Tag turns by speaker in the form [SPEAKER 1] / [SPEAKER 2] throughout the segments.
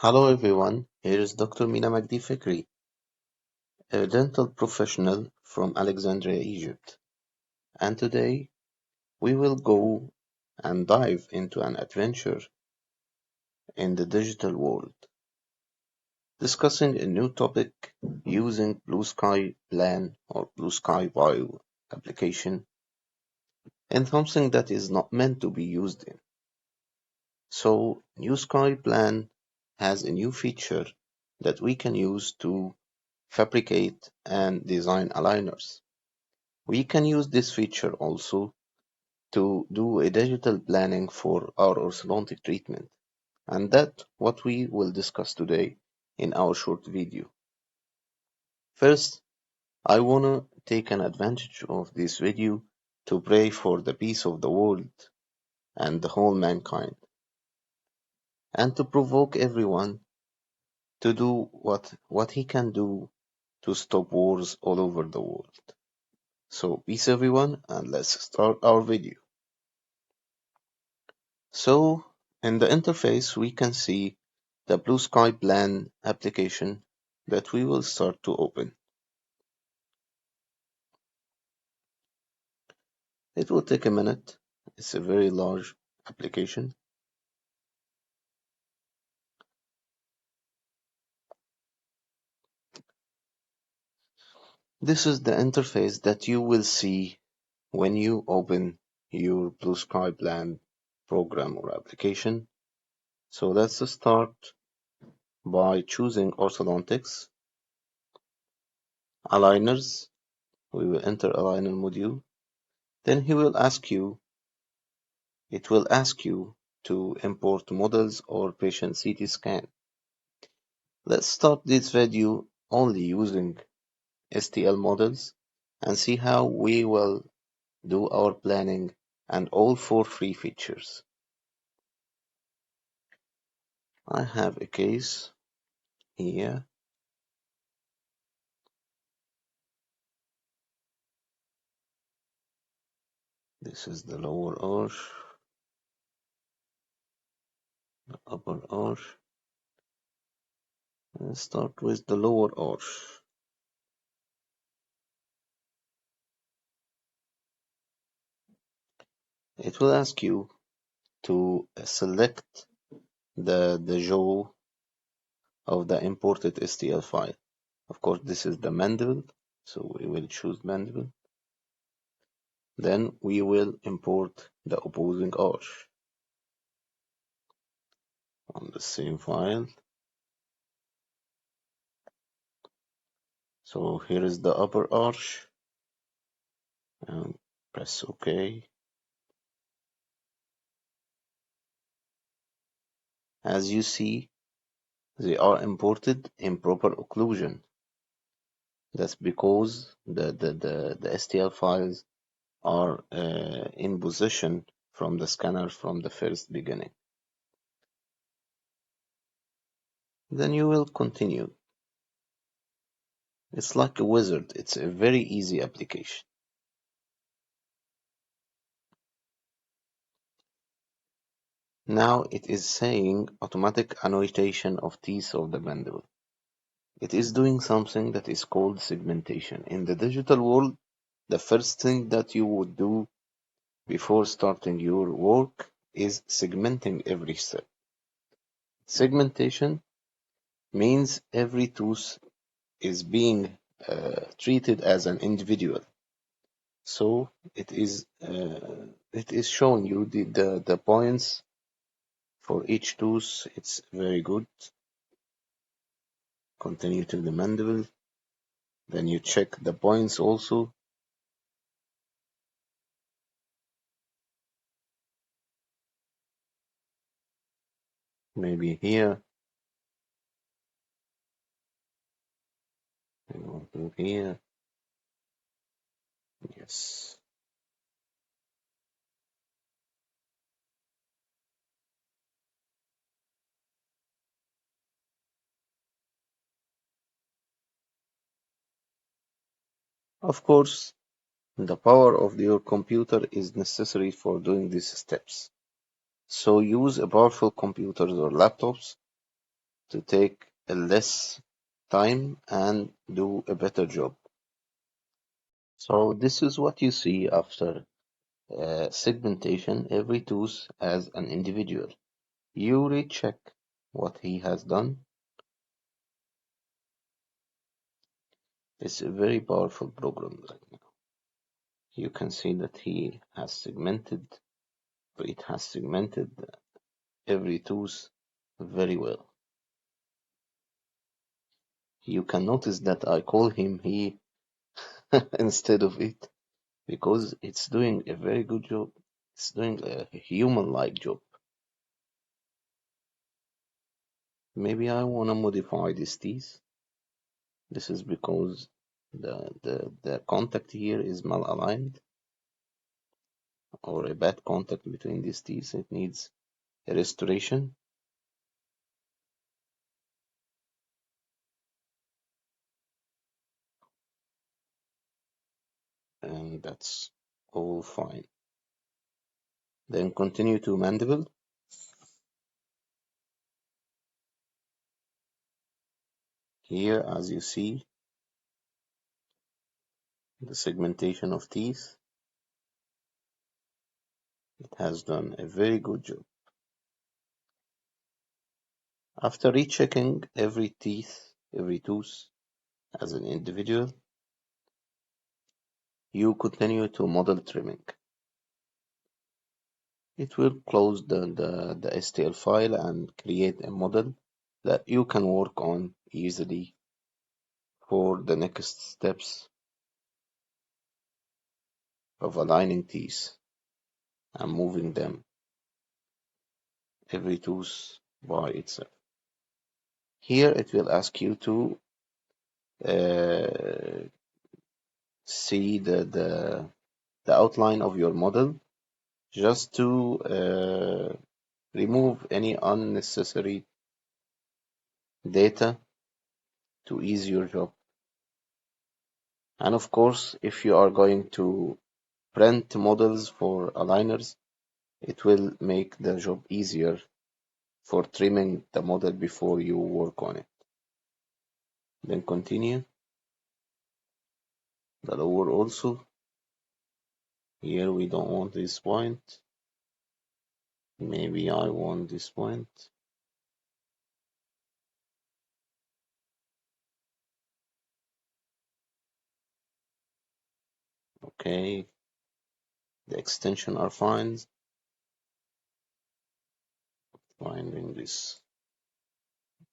[SPEAKER 1] Hello everyone, here is Dr. Mina Magdi Fikri, a dental professional from Alexandria, Egypt. And today we will go and dive into an adventure in the digital world, discussing a new topic using Blue Sky Plan or Blue Sky Bio application in something that is not meant to be used in. So, New Sky Plan has a new feature that we can use to fabricate and design aligners. We can use this feature also to do a digital planning for our orthodontic treatment, and that's what we will discuss today in our short video. First, I wanna take an advantage of this video to pray for the peace of the world and the whole mankind, and to provoke everyone to do what he can do to stop wars all over the world. So peace everyone, and let's start our video. So in the interface we can see the Blue Sky Plan application that we will start to open. It will take a minute. It's a very large application. This is the interface that you will see when you open your Blue Sky Plan program or application. So let's start by choosing orthodontics, aligners. We will enter aligner module. Then it will ask you to import models or patient CT scan. Let's start this video only using STL models and see how we will do our planning and all 4 free features. I have a case here. This is the lower arch, the upper arch. Let's start with the lower arch. It will ask you to select the jaw of the imported STL file. Of course, this is the mandible, so we will choose mandible. Then we will import the opposing arch on the same file. So here is the upper arch, and press OK. As you see, they are imported in proper occlusion. That's because the STL files are in position from the scanner from the first beginning. Then you will continue. It's like a wizard. It's a very easy application. Now it is saying automatic annotation of teeth of the mandible. It is doing something that is called segmentation. In the digital world, the first thing that you would do before starting your work is segmenting every step. Segmentation means every tooth is being treated as an individual. So it is showing you the points for each tooth. It's very good. Continue to the mandible. Then you check the points also. Maybe here. I go to here. Yes. Of course, the power of your computer is necessary for doing these steps. So use a powerful computers or laptops to take a less time and do a better job. So this is what you see after segmentation every tooth as an individual. You recheck what he has done. It's a very powerful program right now. You can see that it has segmented every tooth very well. You can notice that I call him he instead of it because it's doing a very good job. It's doing a human-like job. Maybe I want to modify these teeth. This is because the contact here is malaligned or a bad contact between these teeth. It needs a restoration. And that's all fine. Then continue to mandible. Here, as you see, the segmentation of teeth, it has done a very good job. After rechecking every tooth as an individual, you continue to model trimming. It will close the STL file and create a model that you can work on easily for the next steps of aligning teeth and moving them every tooth by itself. Here it will ask you to see the outline of your model just to remove any unnecessary data to ease your job. And of course, if you are going to print models for aligners, it will make the job easier for trimming the model before you work on it. Then continue. The lower also. Here we don't want this point. Maybe I want this point. Okay. The extension are fine. Finding this.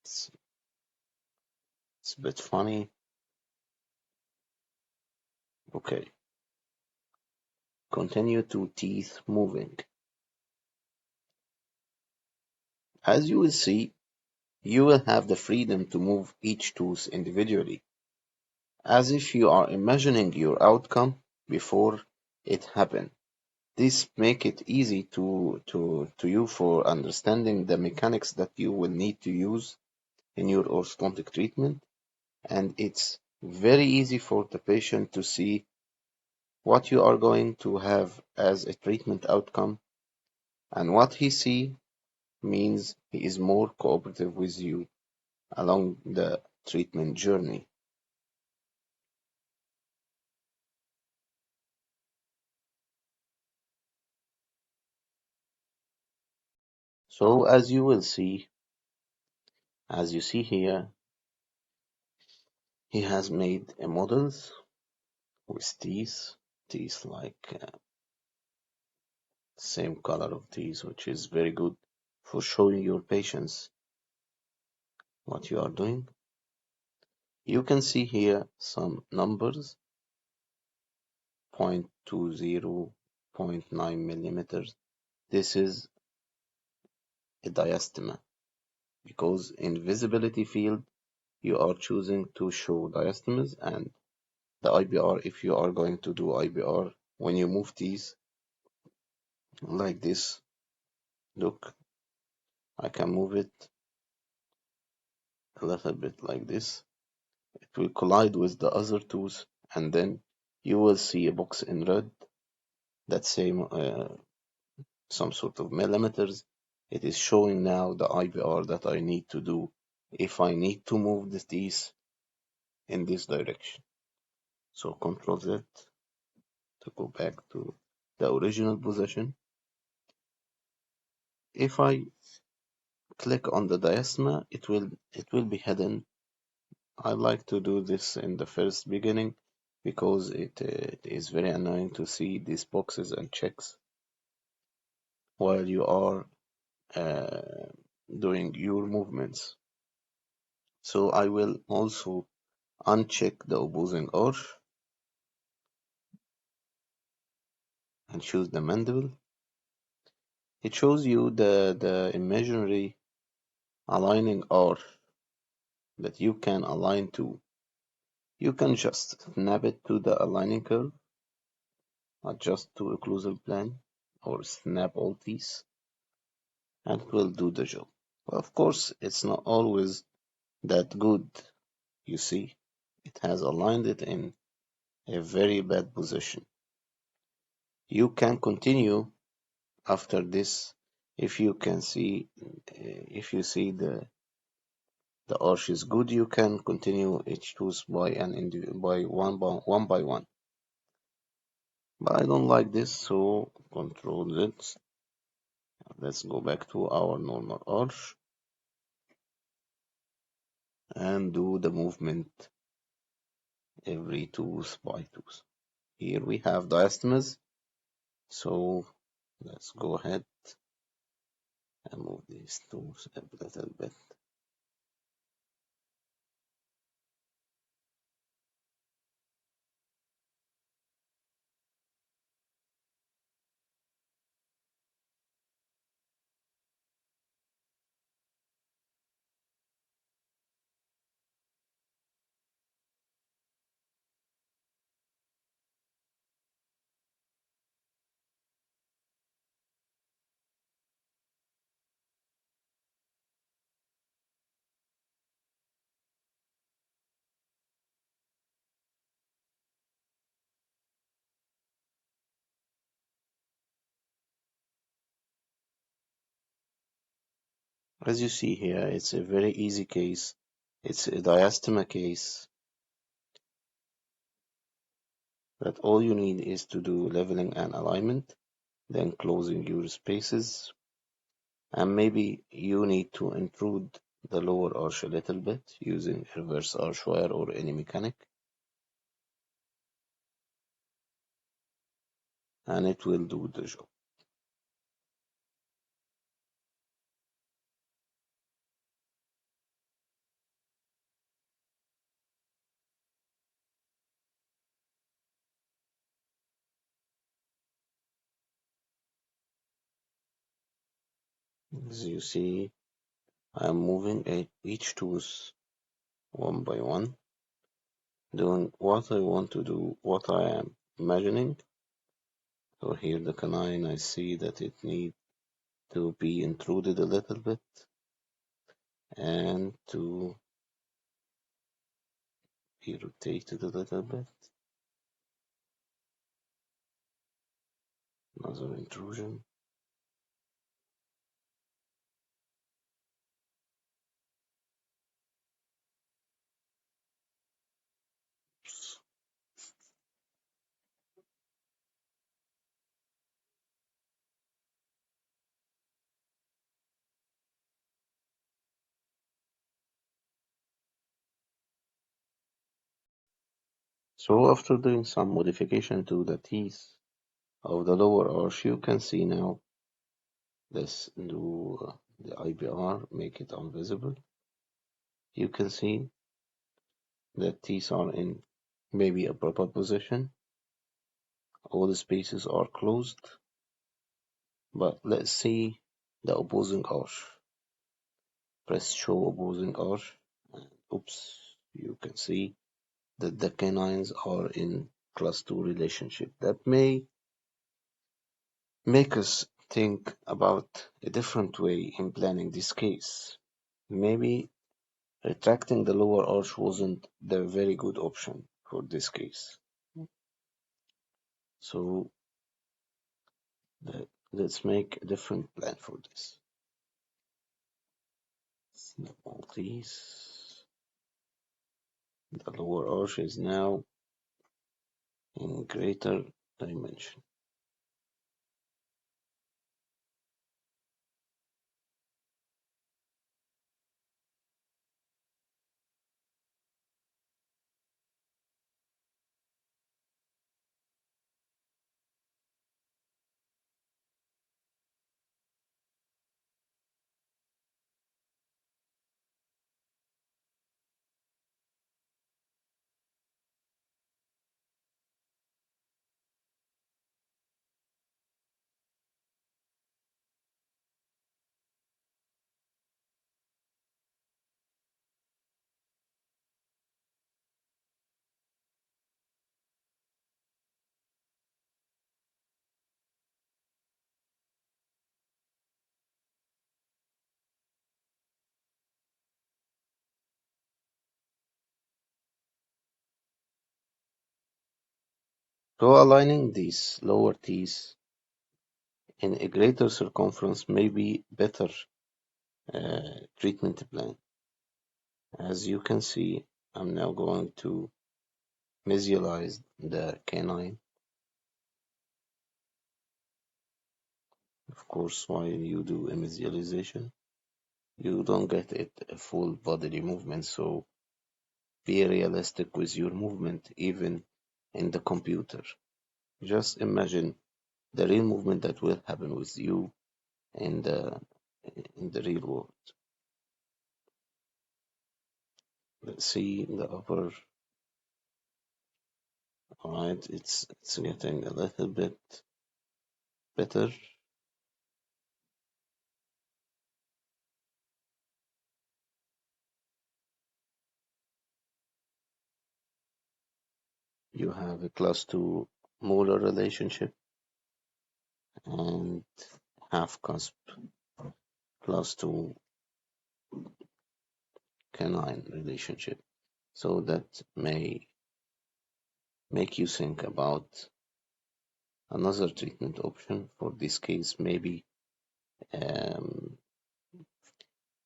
[SPEAKER 1] It's a bit funny. Okay. Continue to teeth moving. As you will see, you will have the freedom to move each tooth individually, as if you are imagining your outcome before it happened. This make it easy to you for understanding the mechanics that you will need to use in your orthodontic treatment, and it's very easy for the patient to see what you are going to have as a treatment outcome, and what he see means he is more cooperative with you along the treatment journey. So as you will see, as you see here, he has made a models with teeth like same color of teeth, which is very good for showing your patients what you are doing. You can see here some numbers, 0.20, 0.9 millimeters. This is a diastema because in visibility field you are choosing to show diastemas, and the IBR, if you are going to do IBR when you move teeth like this, look, I can move it a little bit like this. It will collide with the other tooth, and then you will see a box in red that same some sort of millimeters. It is showing now the IBR that I need to do if I need to move the teeth in this direction. So Control Z to go back to the original position. If I click on the diastema, it will be hidden. I like to do this in the first beginning because it is very annoying to see these boxes and checks while you are uh, doing your movements. So I will also uncheck the opposing arch and choose the mandible. It shows you the imaginary aligning arch that you can align to. You can just snap it to the aligning curve, adjust to occlusal plane, or snap all teeth, and it will do the job. Well, of course, it's not always that good, you see. It has aligned it in a very bad position. You can continue after this if you can see if you see the arch is good, you can continue each tooth by one. But I don't like this, so Control Z. Let's go back to our normal arch and do the movement every tooth by tooth. Here we have diastemas, so let's go ahead and move these tools a little bit. As you see here, it's a very easy case. It's a diastema case that all you need is to do leveling and alignment, then closing your spaces, and maybe you need to intrude the lower arch a little bit using reverse arch wire or any mechanic, and it will do the job. As you see, I am moving each tooth one by one, doing what I want to do, what I am imagining. So here the canine, I see that it needs to be intruded a little bit and to be rotated a little bit. Another intrusion. So after doing some modification to the teeth of the lower arch, you can see now, let's do the IBR, make it invisible. You can see that teeth are in maybe a proper position. All the spaces are closed. But let's see the opposing arch. Press show opposing arch. And oops, you can see that the canines are in class 2 relationship. That may make us think about a different way in planning this case. Maybe retracting the lower arch wasn't the very good option for this case. So let's make a different plan for this. All these. The lower arch is now in greater dimension. So aligning these lower teeth in a greater circumference may be better treatment plan. As you can see, I'm now going to visualize the canine. Of course, while you do a visualization, you don't get it a full bodily movement, so be realistic with your movement even in the computer. Just imagine the real movement that will happen with you in the real world. Let's see the upper. Alright, it's getting a little bit better. You have a class 2 molar relationship and half cusp class 2 canine relationship. So that may make you think about another treatment option. For this case, maybe um,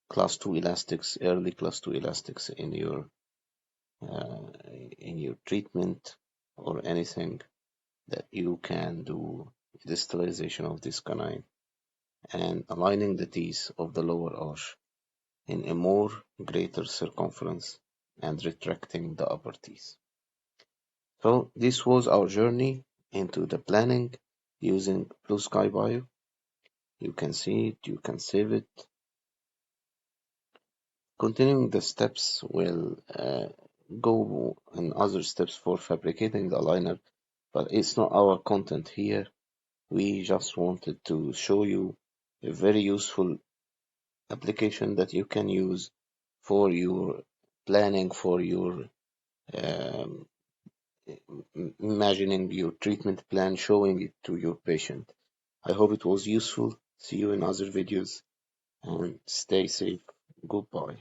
[SPEAKER 1] class 2 elastics, early class 2 elastics uh, in your treatment, or anything that you can do distalization of this canine and aligning the teeth of the lower arch in a more greater circumference and retracting the upper teeth. So this was our journey into the planning using Blue Sky Bio. You can see it, you can save it. Continuing the steps will go in other steps for fabricating the aligner, but it's not our content here. We just wanted to show you a very useful application that you can use for your planning, for your um, imagining your treatment plan, showing it to your patient. I hope it was useful. See you in other videos and stay safe. Goodbye.